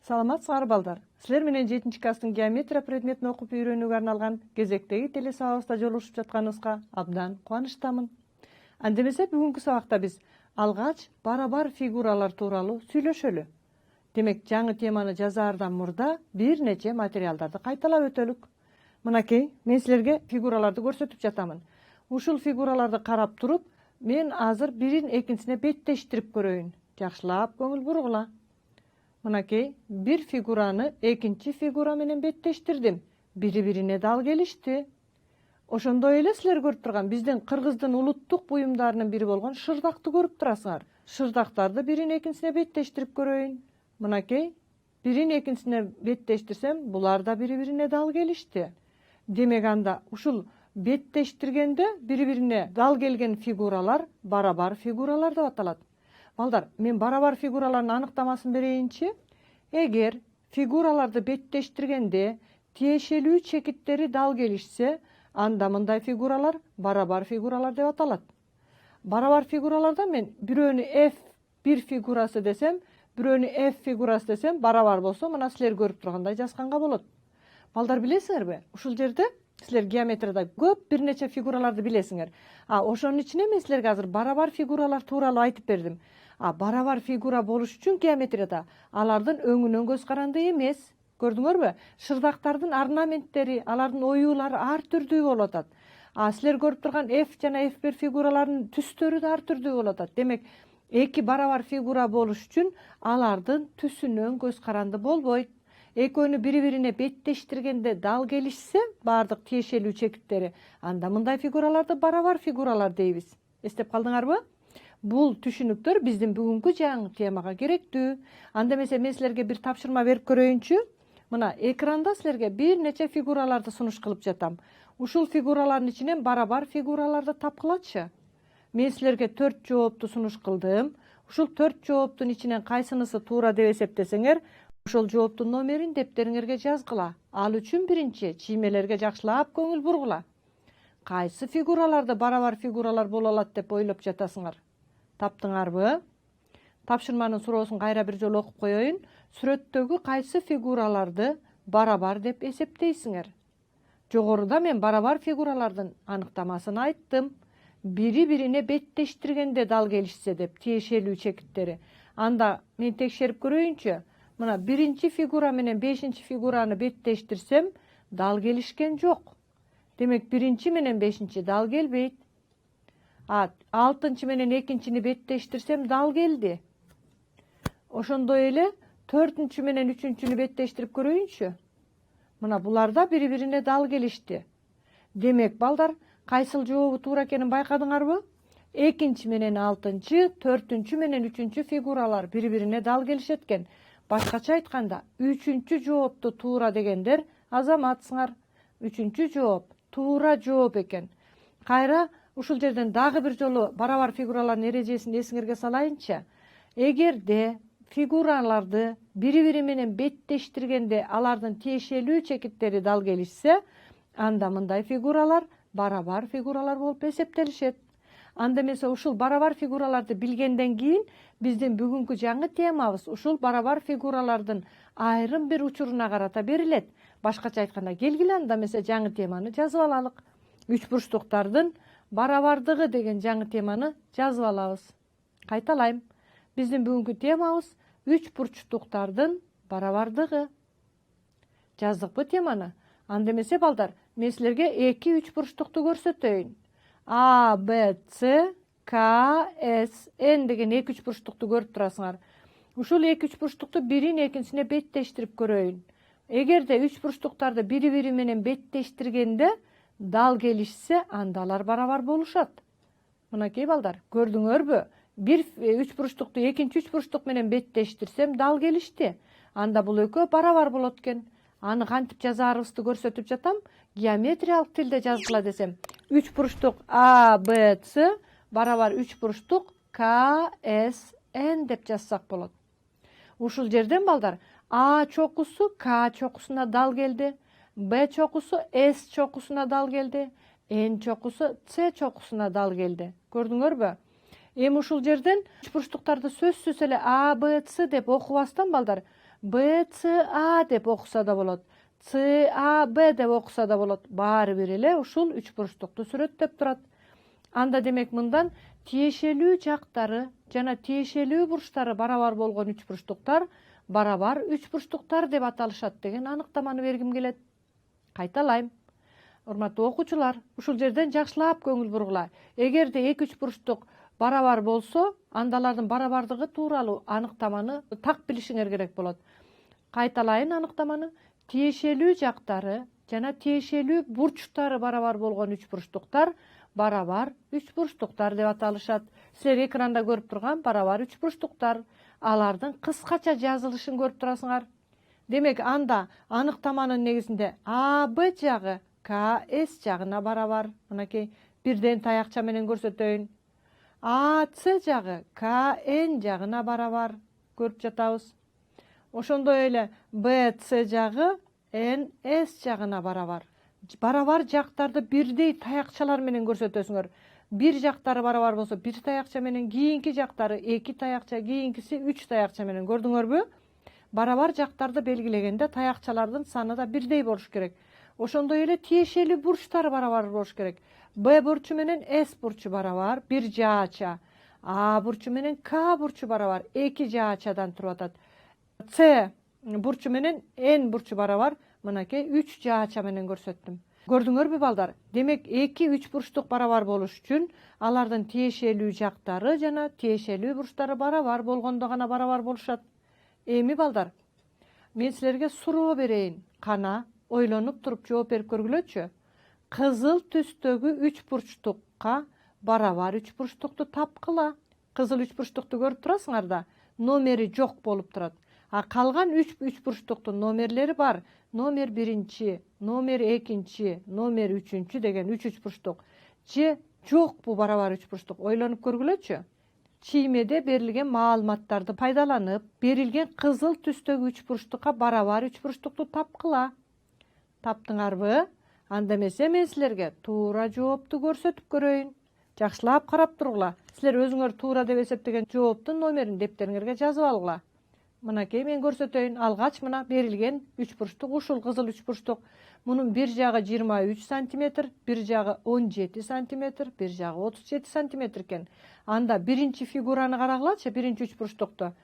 Саламатсыздар балдар. Силер менен 7 класстын геометрия предметин окуп үйрөнүүгө арналган кезектеги телесабагыбызда жолугушуп жатканыбызга абдан кубанычтамын. Андемесе бүгүнкү сабакта биз алгач барабар фигуралар тууралуу сүйлөшөлү. Демек, жаңы теманы жазаардан мурда бир нече материалдарды кайталап өтөлүк. Мынакей, мен силерге фигураларды көрсөтүп жатамын. Ушул фигураларды карап туруп, мен азыр бирин экинчисине беттештирип көрөйүн. Жакшылап көңүл бургула. Мынакей, бир фигураны экинчи фигура менен беттештирдим. Бири-бирине дал келишти. Ошондой эле силер көрүп турган биздин кыргыздын улуттук буюмдарынын бири болгон шырдакты көрүп турасыңар. Шырдактарды бирин экинчисине беттештирип көрөйүн. Мынакей, бирин экинчисине беттештирсем, булар да бири-бирине дал келишти. Демек, анда ушул беттештиргенде бири-бирине дал келген фигуралар барабар фигуралар деп аталат. Балдар, мен барабар фигуралардын аныктамасын берейинчи. Эгер фигураларды беттештиргенде тиешелүү чекиттери дал келишсе, анда мындай фигуралар барабар фигуралар деп аталат. Барабар фигураларда мен бирөөнү F1 фигурасы десем, бирөөнү F фигурасы десем, барабар болсо, мына силер көрүп тургандай жазганга болот. Балдар, билесиңерби? Ушул жерде силер геометрияда көп бир нече фигураларды билесиңер. Ошонун ичине мен силерге азыр барабар фигуралар тууралуу айтып бердим. Барабар фигура болуш үчүн геометрияда алардын өңүнөн көз каранды эмес. Көрдүңөрбү? Шырдактардын орнаменттери, алардын оюулары ар түрдүү болуп атат. Силер көрүп турган F жана F1 фигураларынын түстөрү да ар түрдүү болуп атат. Демек, эки барабар фигура болуш үчүн алардын түсүнөн көз каранды болбойт. Экөөнү бири-бирине беттештиргенде дал келишсе, баардык тиешелүү чекиттери, анда мындай фигураларды барабар фигуралар дейбиз. Эстеп калдыңарбы? Бул түшүнүктөр биздин бүгүнкү жаңы темага керектүү. Анда эмесе мен силерге бир тапшырма берип көрөйүнчү. Мына экранда силерге бир нече фигураларды сунуш кылып жатам. Ушул фигуралардын ичинен барабар фигураларды тапкылачы. Мен силерге 4 жоопту сунуш кылдым. Ушул 4 жооптун ичинен кайсынысы туура деп эсептесеңер, ошол жооптун номерин дептериңерге жазгыла. Ал үчүн биринчи чиймелерге жакшылап көңүл бургула. Кайсы фигураларды барабар фигуралар боло алат деп ойлоп жатасыңар? Таптыңарбы? Тапшырманын суроосун кайра бир жолу окуп коеюн. Сүрөттөгү кайсы фигураларды барабар деп эсептейсиңер? Жогоруда мен барабар фигуралардын аныктамасын айттым. Бири-бирине беттештиргенде дал келишсе деп, тиешелүү чекиттери. Анда мен текшерип көрөйүнчү. Мына биринчи фигура менен 5-чи фигураны беттештирсем, дал келишкен жок. Демек, биринчи менен 5-чи дал келбейт. 6-чы менен 2-чини беттештирсем, дал келди. Ошондой эле 4-чү менен 3-чүнү беттештирип көрөйүнчү. Мына булар да бири-бирине дал келишти. Демек, балдар, кайсыл жообу туура экенин байкадыңарбы? 2-чи менен 6-чы, 4-чү менен 3-чү фигуралар бири-бирине дал келишеткен. Башкача айтканда, 3-чү жоопту туура дегендер азаматсыңар. 3-чү жооп туура жооп экен. Кайра ушул жерден дагы бир жолу барабар фигуралардын эрежесин эсиңерге салайынчы. Эгерде фигураларды бири-бири менен беттештиргенде алардын тиешелүү чекиттери дал келишсе, анда мындай фигуралар барабар фигуралар болуп эсептелишет. Анда эмесе ушул барабар фигураларды билгенден кийин биздин бүгүнкү жаңы темабыз ушул барабар фигуралардын айрым бир учуруна карата берилет. Башкача айтканда, келгиле анда эмесе жаңы теманы жазып алалык. Үч бурчтуктардын барабардыгы деген жаңы теманы жазып алабыз. Кайталайм. Биздин бүгүнкү темабыз үч бурчтуктардын барабардыгы. Жаздыкпы теманы? Анда эмесе балдар, мен силерге 2 үч бурчтукту көрсөтөйүн. А, Б, С, К, С, Н деген 2 үч бурчтукту көрүп турасыңар. Ушул 2 үч бурчтукту бирин экинчисине беттештирип көрөйүн. Эгерде үч бурчтуктарды бири-бири менен беттештиргенде дал келишсе, анда алар барабар болушат. Мынакей балдар, көрдүңөрбү? Бир үч бурчтукту экинчи үч бурчтук менен беттештирсем, дал келишти. Анда бул экөө барабар болот экен. Аны кантип жазаарыбызды көрсөтүп жатам. Геометриялык тилде жазгыла десем, 3 бурчтук А, Б, С барабар 3 бурчтук К, С, Н деп жазсак болот. Ушул жерден балдар, А чокусу К чокусуна дал келди, Б чокусу С чокусуна дал келди, Н чокусу С чокусуна дал келди. Көрдүңөрбү? Эми ушул жерден үч бурчтуктарды сөзсүз эле А, Б, С деп окубастан балдар, BCA деп окуса да болот, CAB деп окуса да болот. Баары бир эле ушул үч бурчтукту сүрөттөп турат. Анда демек мындан тиешелүү жактары жана тиешелүү бурчтары барабар болгон үч бурчтуктар барабар үч бурчтуктар деп аталышат деген аныктаманы бергим келет. Кайталайм. Урматтуу окуучулар, ушул жерден жакшылап көңүл бургула. Эгерде эки үч бурчтук барабар болсо, анда алардын барабардыгы тууралуу аныктаманы так билишиңер керек болот. Кайталайын аныктаманы. Тиешелүү жактары жана тиешелүү бурчтары барабар болгон үч бурчтуктар барабар үч бурчтуктар деп аталышат. Силер экранда көрүп турган барабар үч бурчтуктар. Алардын кыскача жазылышын көрүп турасыңар. Демек анда аныктаманын негизинде АБ жагы КС жагына барабар. Мынакей бирден таякча менен көрсөтөйүн. АЦ жагы КН жагына барабар. Көрүп жатабыз. Ошондой эле БЦ жагы НС жагына барабар. Барабар жактарды бирдей таякчалар менен көрсөтөсүңөр. Бир жактары барабар болсо бир таякча менен, кийинки жактары эки таякча, кийинкиси үч таякча менен. Көрдүңөрбү? Барабар жактарды белгилегенде таякчалардын саны да бирдей болуш керек. Ошондой эле тиешелүү бурчтары барабар болуш керек. Б бурчу менен С бурчу барабар, бир жаача. А бурчу менен К бурчу барабар, эки жаачадан туруп атат. С бурчу менен Н бурчу барабар, мынакей үч жаача менен көрсөттүм. Көрдүңөрбү балдар? Демек эки үч бурчтук барабар болуш үчүн алардын тиешелүү жактары жана тиешелүү бурчтары барабар болгондо гана барабар болушат. Эми балдар, мен силерге суроо берейин. Кана ойлонуп туруп жооп берип көргүлөчү. Кызыл түстөгү үч бурчтукка барабар үч бурчтукту тапкыла. Кызыл үч бурчтукту көрүп турасыңар да, номери жок болуп турат. А калган үч бурчтуктун номерлери бар. Номер биринчи, номер экинчи, номер үчүнчү деген үч бурчтук. Же жок бу барабар үч бурчтук. Ойлонуп көргүлөчү. Чиймеде берилген маалыматтарды пайдаланып, берилген кызыл түстөгү үч бурчтукка барабар үч бурчтукту тапкыла. Таптыңарбы? Анда эмесе мен силерге туура жоопту көрсөтүп көрөйүн. Жакшылап карап тургула. Силер өзүңөр туура деп эсептеген жооптун номерин дептериңерге жазып алгыла. Мынакей мен көрсөтөйүн. Алгач мына берилген үч бурчтук ушул кызыл үч бурчтук. Мунун бир жагы 23 сантиметр, бир жагы 17 сантиметр, бир жагы 37 сантиметр экен. Анда биринчи фигураны карагылачы, биринчи үч бурчтукту.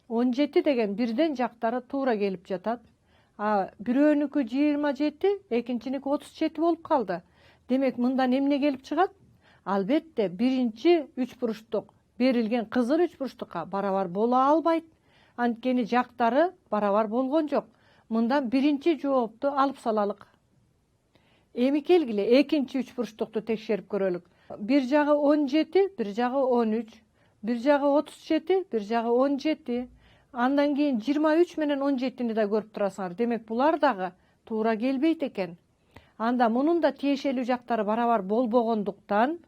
17 деген бирден жактары туура келип жатат. А бирөөнүкү 27, экинчиники 37 болуп калды. Демек мындан эмне келип чыгат? Албетте биринчи үч бурчтук берилген кызыл үч бурчтукка барабар боло албайт. Анткени жактары барабар болгон жок. Мындан биринчи жоопту алып салалык. Эми келгиле экинчи үч бурчтукту текшерип көрөлүк. Бир жагы 17, бир жагы 13, бир жагы 37, бир жагы 17. Андан кийин 23 менен 17-ни да көрүп турасыңар. Демек булар дагы туура келбейт экен. Анда мунун да тиешелүү жактары барабар болбогондуктан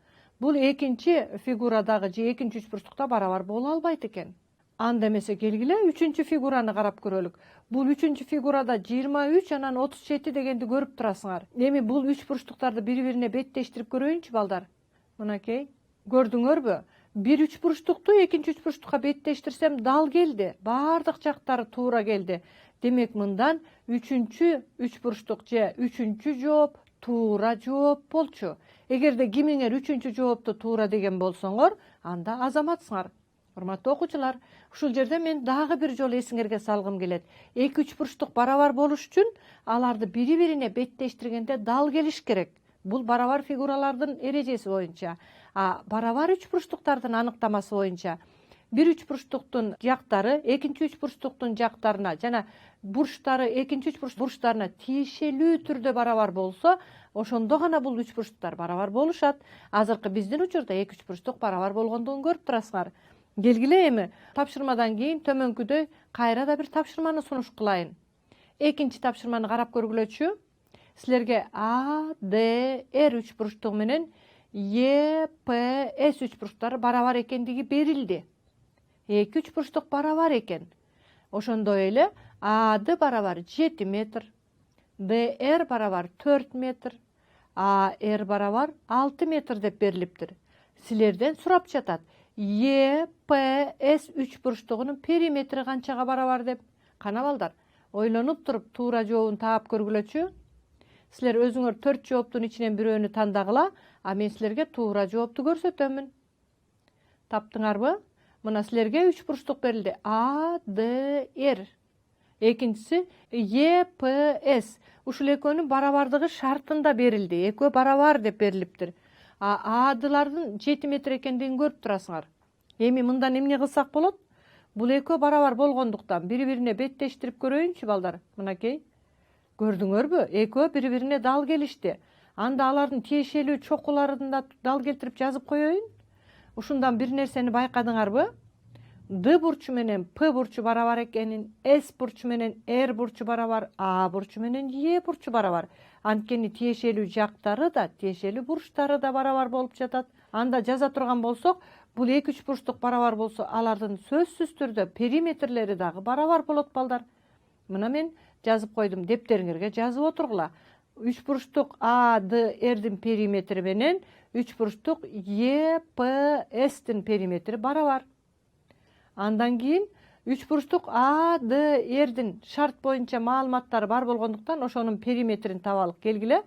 бул экинчи фигурадагы же экинчи үч бурчтукта барабар боло албайт экен. Анда эмесе келгиле үчүнчү фигураны карап көрөлүк. Бул үчүнчү фигурада 23 анан 37 дегенди көрүп турасыңар. Эми бул үч бурчтуктарды бири-бирине беттештирип көрөйүнчү балдар. Мынакей. Көрдүңөрбү? Бир үч бурчтукту экинчи үч бурчтукка беттештирсем дал келди. Баардык жактары туура келди. Демек мындан үчүнчү үч бурчтук же үчүнчү жооп туура жооп болчу. Эгерде кимиңер үчүнчү жоопту туура деген болсоңор, анда азаматсыңар. Урматтуу окуучулар, ушул жерде мен дагы бир жолу эсиңерге салгым келет. Эки үч бурчтук барабар болуш үчүн аларды бири-бирине беттештиргенде дал келиш керек. Бул барабар фигуралардын эрежеси боюнча. А барабар үч бурчтуктардын аныктамасы боюнча бир үч бурчтуктун жактары экинчи үч бурчтуктун жактарына жана бурчтары экинчи үч бурчтарына тиешелүү түрдө барабар болсо, ошондо гана бул үч бурчтуктар барабар болушат. Азыркы биздин учурда эки үч бурчтук барабар болгондугун көрүп турасыңар. Келгиле эми тапшырмадан кийин төмөнкүдөй кайра да бир тапшырманы сунуш кылайын. Экинчи тапшырманы карап көргүлөчү. Силерге А, Д, Р үч бурчтугу менен Е, П, С үч бурчтуктары барабар экендиги берилди. Эки үч бурчтук барабар экен. Ошондой эле АД барабар 7 метр, ДР барабар 4 метр, АР барабар 6 метр деп берилиптир. Силерден сурап жатат. Е, П, С үч бурчтугунун периметри канчага барабар деп. Кана балдар, ойлонуп туруп туура жообун таап көргүлөчү. Силер өзүңөр 4 жооптун ичинен бирөөнү тандагыла, а мен силерге туура жоопту көрсөтөмүн. Таптыңарбы? Мына силерге 3 бурчтук берилди. А, Д, Р. Экинчиси Е, П, С. Ушул экөөнүн барабардыгы шартында берилди. Экөө барабар деп берилиптир. Адылардын 7 метр экендигин көрүп турасыңар. Эми мындан эмне кылсак болот? Бул экөө барабар болгондуктан бири-бирине беттештирип көрөйүнчү балдар. Мынакей. Көрдүңөрбү? Экөө бири-бирине дал келишти. Анда алардын тиешелүү чокуларын да дал келтирип жазып коеюн. Ушундан бир нерсени байкадыңарбы? Д бурчу менен П бурчу барабар экенин, С бурчу менен Р бурчу барабар, А бурчу менен Е бурчу барабар. Анткени тиешелүү жактары да, тиешелүү бурчтары да барабар болуп жатат. Анда жаза турган болсок, бул 2-3 бурчтук барабар болсо, алардын сөзсүз түрдө периметрлери дагы барабар болот балдар. Мына мен жазып койдум, дептериңерге жазып отургула. 3 бурчтук А, Д, Р'дин периметри менен 3 бурчтук Е, П, С'тин периметри барабар. Андан кийин 3 бурчтук А, Д, Р'дин шарт боюнча маалыматтары бар болгондуктан ошонун периметрин табалык. Келгиле.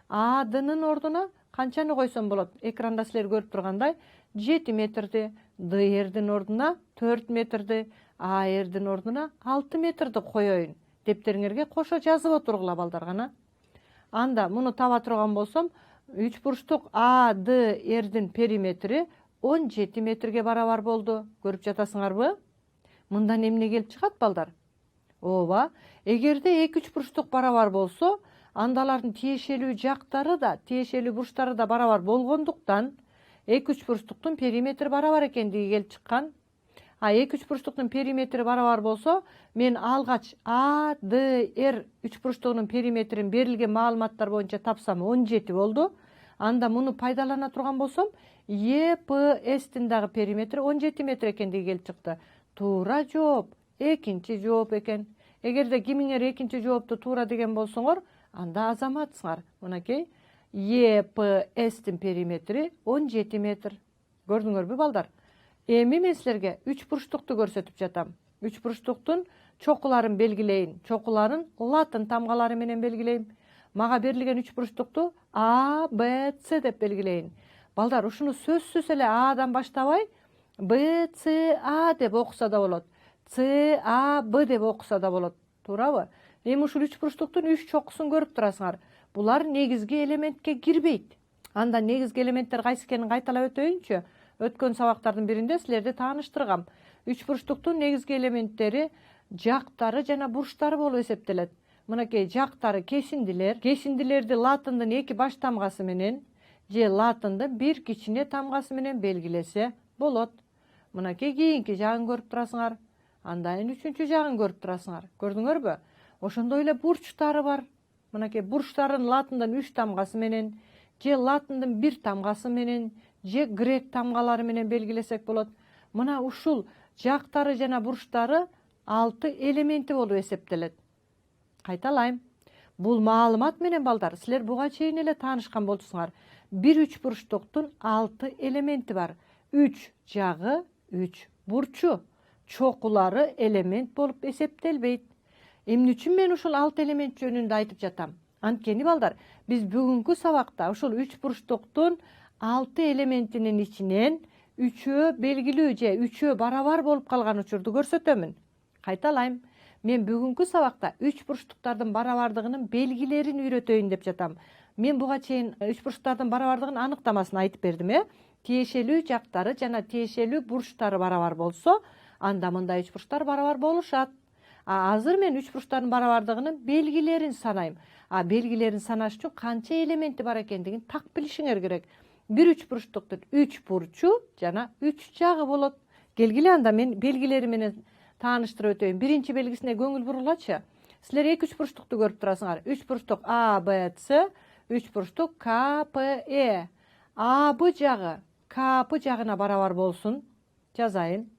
А, Д'нын ордуна канчаны койсом болот? Экранда силер көрүп тургандай 7 метрди, Д, Р'дин ордуна 4 метрди, А, Р'дин ордуна 6 метрди коеюн. Дептериңерге кошо жазып отургула балдар гана. Анда муну таба турган болсом, 3 бурчтук А, Д, Р'дин периметри 17 метрге барабар болду. Көрүп жатасыңарбы? Мындан эмне келип чыгат балдар? Ооба, эгерде 2-3 бурчтук барабар болсо, анда алардын тиешелүү жактары да, тиешелүү бурчтары да барабар болгондуктан 2-3 бурчтуктун периметри барабар экендиги келип чыккан. А 2-3 бурчтуктун периметри барабар болсо, мен алгач А, Д, Р 3 бурчтугунун периметрин берилген маалыматтар боюнча тапсам 17 болду. Анда муну пайдалана турган болсом, Е, П, С'тин дагы периметри 17 метр экендиги келип чыкты. Туура жооп, экинчи жооп экен. Эгерде кимиңер экинчи жоопту туура деген болсоңор, анда азаматсыңар. Мынакей, Е, П, С'тин периметри 17 метр. Көрдүңөрбү балдар? Эми мен силерге 3 бурчтукту көрсөтүп жатам. 3 бурчтуктун чокуларын белгилейин. Чокуларын латын тамгалары менен белгилейм. Мага берилген 3 бурчтукту А, Б, С деп белгилейин. Балдар, ушуну сөзсүз эле Адан баштабай, Б, С, А деп окуса да болот. С, А, Б деп окуса да болот. Туурабы? Эми ушул 3 бурчтуктун 3 чокусун көрүп турасыңар. Булар негизги элементке кирбейт. Анда негизги элементтер кайсы экенин кайталап өтөйүнчү. Өткөн сабактардын биринде силерди тааныштыргам. 3 бурчтуктун негизги элементтери жактары жана бурчтары болуп эсептелет. Мынакей жактары кесиндилер. Кесиндилерди латындын 2 баш тамгасы менен же латындын 1 кичине тамгасы менен белгилесе болот. Мынакей кийинки жагын көрүп турасыңар. Андан 3-чү жагын көрүп турасыңар. Көрдүңөрбү? Ошондой эле бурчтары бар. Мынакей бурчтарын латындын 3 тамгасы менен же латындын 1 тамгасы менен же грек тамгалары менен белгилесек болот. Мына ушул жактары жана бурчтары 6 элементи болуп эсептелет. Кайталайм. Бул маалымат менен балдар, силер буга чейин эле таанышкан болчусуңар. 1-3 бурчтуктун 6 элементи бар. 3 жагы, 3 бурчу. Чокулары элемент болуп эсептелбейт. Эмне үчүн мен ушул 6 элемент жөнүндө айтып жатам? Анткени балдар, биз бүгүнкү сабакта ушул 3 бурчтуктун 6 элементинин ичинен 3-өө белгилүү же 3-өө барабар болуп калган учурду көрсөтөмүн. Кайталайм. Мен бүгүнкү сабакта 3 бурчтуктардын барабардыгынын белгилерин үйрөтөйүн деп жатам. Мен буга чейин 3 бурчтуктардын барабардыгынын аныктамасын айтып бердим, Тиешелүү жактары жана тиешелүү бурчтары барабар болсо, анда мындай 3 бурчтар барабар болушат. Азыр мен 3 бурчтардын барабардыгынын белгилерин санайм. Белгилерин санаш үчүн канча элементи бар экендигин так билишиңер керек. 1-3 бурчтуктун 3 бурчу жана 3 жагы болот. Келгиле, анда мен белгилери менен тааныштырып өтөйүн. Биринчи белгисине көңүл бургулачы. Силер 2-3 бурчтукту көрүп турасыңар. 3 бурчтук А, Б, С, 3 бурчтук К, П, Э. А, Б жагы К, П жагына барабар болсун. Жазайын.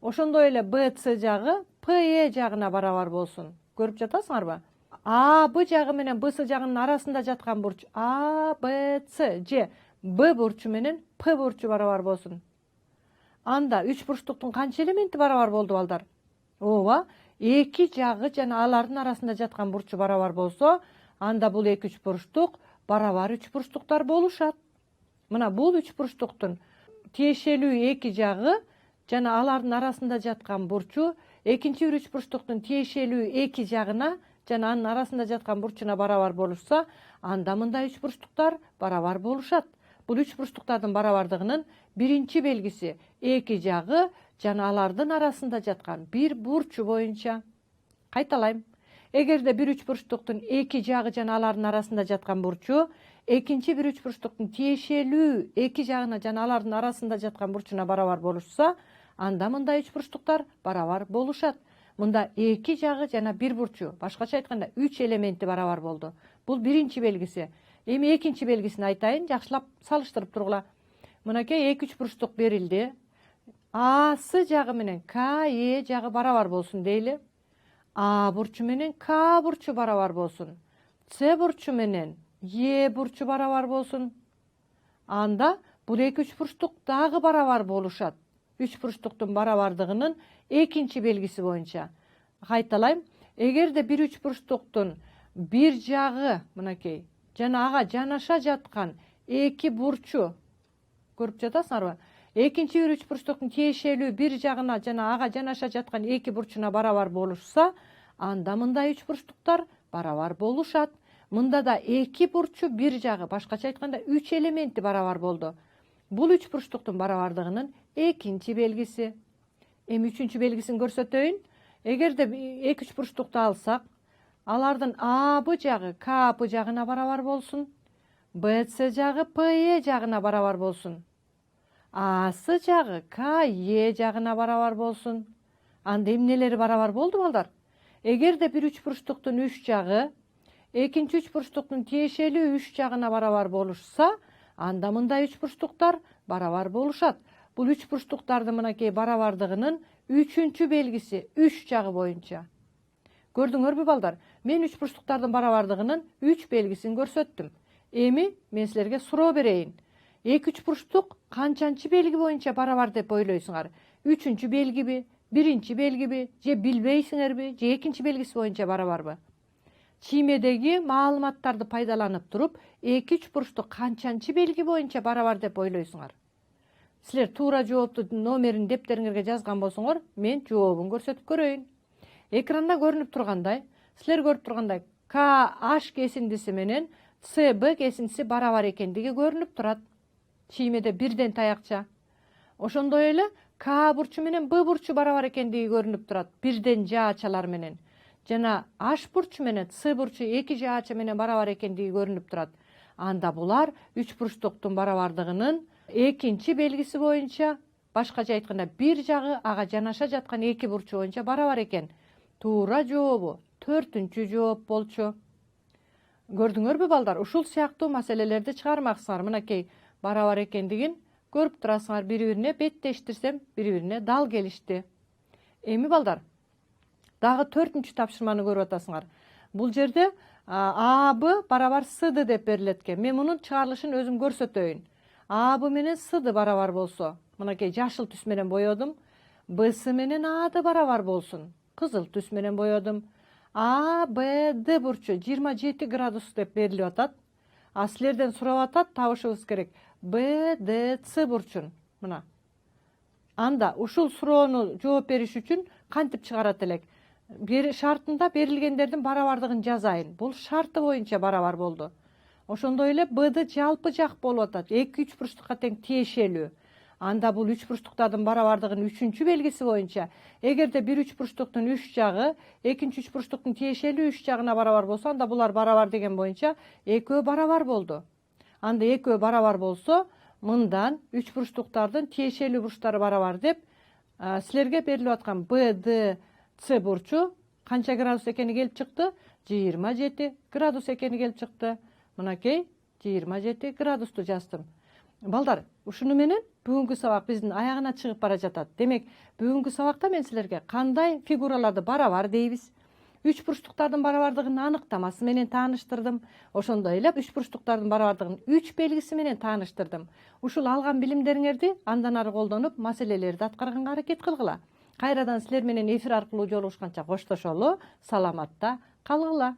Ошондой эле Б, С жагы П, Э жагына барабар болсун. Көрүп жатасыңарбы? А, Б жагы менен Б, С жагынын арасында жаткан бурч А, Б, С же Б бурчу менен П бурчу барабар болсун. Анда 3 бурчтуктун канча элементи барабар болду балдар? Ооба, эки жагы жана алардын арасында жаткан бурчу барабар болсо, анда бул эки үч бурчтук барабар үч бурчтуктар болушат. Мына бул үч бурчтуктун тиешелүү эки жагы жана алардын арасында жаткан бурчу экинчи бир үч бурчтуктун тиешелүү эки жагына жана анын арасында жаткан бурчуна барабар болушса, анда мындай үч бурчтуктар барабар болушат. Бул үч бурчтуктардын барабардыгынын биринчи белгиси эки жагы жана алардын арасында жаткан бир бурчу боюнча. Кайталайм. Эгерде бир үч бурчтуктун эки жагы жана алардын арасында жаткан бурчу экинчи бир үч бурчтуктун тиешелүү эки жагына жана алардын арасында жаткан бурчуна барабар болушса, анда мындай үч бурчтуктар барабар болушат. Мында эки жагы жана бир бурчу, башкача айтканда үч элементи барабар болду. Бул биринчи белгиси. Эми экинчи белгисин айтайын, жакшылап салыштырып тургула. Мынакей эки үч бурчтук берилди. Асы жагы менен К, Е жагы барабар болсун дейли. А бурчу менен К бурчу барабар болсун. С бурчу менен Е бурчу барабар болсун. Анда бул эки үч бурчтук дагы барабар болушат. Үч бурчтуктун барабардыгынын экинчи белгиси боюнча. Кайталайм. Эгерде бир үч бурчтуктун бир жагы мынакей жана ага жанаша жаткан эки бурчу көрүп жатасыңарбы? Экинчи бир үч бурчтуктун тиешелүү бир жагына жана ага жанаша жаткан эки бурчуна барабар болушса, анда мындай үч бурчтуктар барабар болушат. Мында да эки бурчу бир жагы, башкача айтканда үч элементи барабар болду. Бул үч бурчтуктун барабардыгынын экинчи белгиси. Эми үчүнчү белгисин көрсөтөйүн. Эгерде эки үч бурчтукту алсак, алардын А Б жагы К Б жагына барабар болсун. Б С жагы П Е жагына барабар болсун. А С жагы К Е жагына барабар болсун. Анда эмнелери барабар болду балдар? Эгерде бир үч бурчтуктун үч жагы экинчи үч бурчтуктун тиешелүү үч жагына барабар болушса, анда мындай үч бурчтуктар барабар болушат. Бул үч бурчтуктардын мынакей барабардыгынын үчүнчү белгиси үч жагы боюнча. Көрдүңөрбү балдар? Мен үч бурчтуктардын барабардыгынын үч белгисин көрсөттүм. Эми мен силерге суроо берейин. Эки үч бурчтук канчанчы белги боюнча барабар деп ойлойсуңар? Үчүнчү белгиби, биринчи белгиби, же билбейсиңерби, же экинчи белгиси боюнча барабарбы? Чиймедеги маалыматтарды пайдаланып туруп, эки үч бурчтук канчанчы белги боюнча барабар деп ойлойсуңар? Силер туура жоопту номерин дептериңерге жазган болсоңор, мен жообун көрсөтүп көрөйүн. Экранда көрүнүп тургандай, силер көрүп тургандай К H кесиндиси менен С Б кесиндиси барабар экендиги көрүнүп турат. Чиймеде бирден таякча. Ошондой эле К бурчу менен Б бурчу барабар экендиги көрүнүп турат. Бирден жаачалар менен. Жана H бурчу менен С бурчу эки жаача менен барабар экендиги көрүнүп турат. Анда булар үч бурчтуктун барабардыгынын экинчи белгиси боюнча, башкача айтканда бир жагы ага жанаша жаткан эки бурчу боюнча барабар экен. Туура жообу төртүнчү жооп болчу. Көрдүңөрбү балдар? Ушул сыяктуу маселелерди чыгармаксыңар. Мынакей барабар экендигин көрүп турасыңар, бири-бирине беттештирсем, бири-бирине дал келишти. Эми балдар, дагы төртүнчү тапшырманы көрүп атасыңар. Бул жерде А Б барабар С Д деп берилет экен. Мен мунун чыгарылышын өзүм көрсөтөйүн. А Б менен С Д барабар болсо, мынакей жашыл түс менен боёдум. Б С менен А Д барабар болсун. Кызыл түс менен боёдум. А Б Д бурчу 27 градус деп берилип атат. А силерден сурап атат, табышыбыз керек. Б Д С бурчун. Мына. Анда ушул суроону жооп бериш үчүн кантип чыгарат элек? Шартында берилгендердин барабардыгын жазайын. Бул шарты боюнча барабар болду. Ошондой эле Б Д жалпы жак болуп атат. 2-3 бурчтукка тең тиешелүү. Анда бул үч бурчтуктардын барабардыгынын үчүнчү белгиси боюнча, эгерде бир үч бурчтуктун үч жагы экинчи үч бурчтуктун тиешелүү үч жагына барабар болсо, анда булар барабар деген боюнча экөө барабар болду. Анда экөө барабар болсо, мындан үч бурчтуктардын тиешелүү бурчтары барабар деп силерге берилип аткан Б Д С бурчу канча градус экени келип чыкты? 27 градус экени келип чыкты. Мынакей 27 градусту жаздым. Балдар, ушуну менен бүгүнкү сабак биздин аягына чыгып бара жатат. Демек, бүгүнкү сабакта мен силерге кандай фигураларды барабар дейбиз, үч бурчтуктардын барабардыгынын аныктамасы менен тааныштырдым. Ошондой эле үч бурчтуктардын барабардыгынын үч белгиси менен тааныштырдым. Ушул алган билимдериңерди андан ары колдонуп, маселелерди аткарганга аракет кылгыла. Кайрадан силер менен эфир аркылуу жолугушканча коштошолу, саламатта калгыла.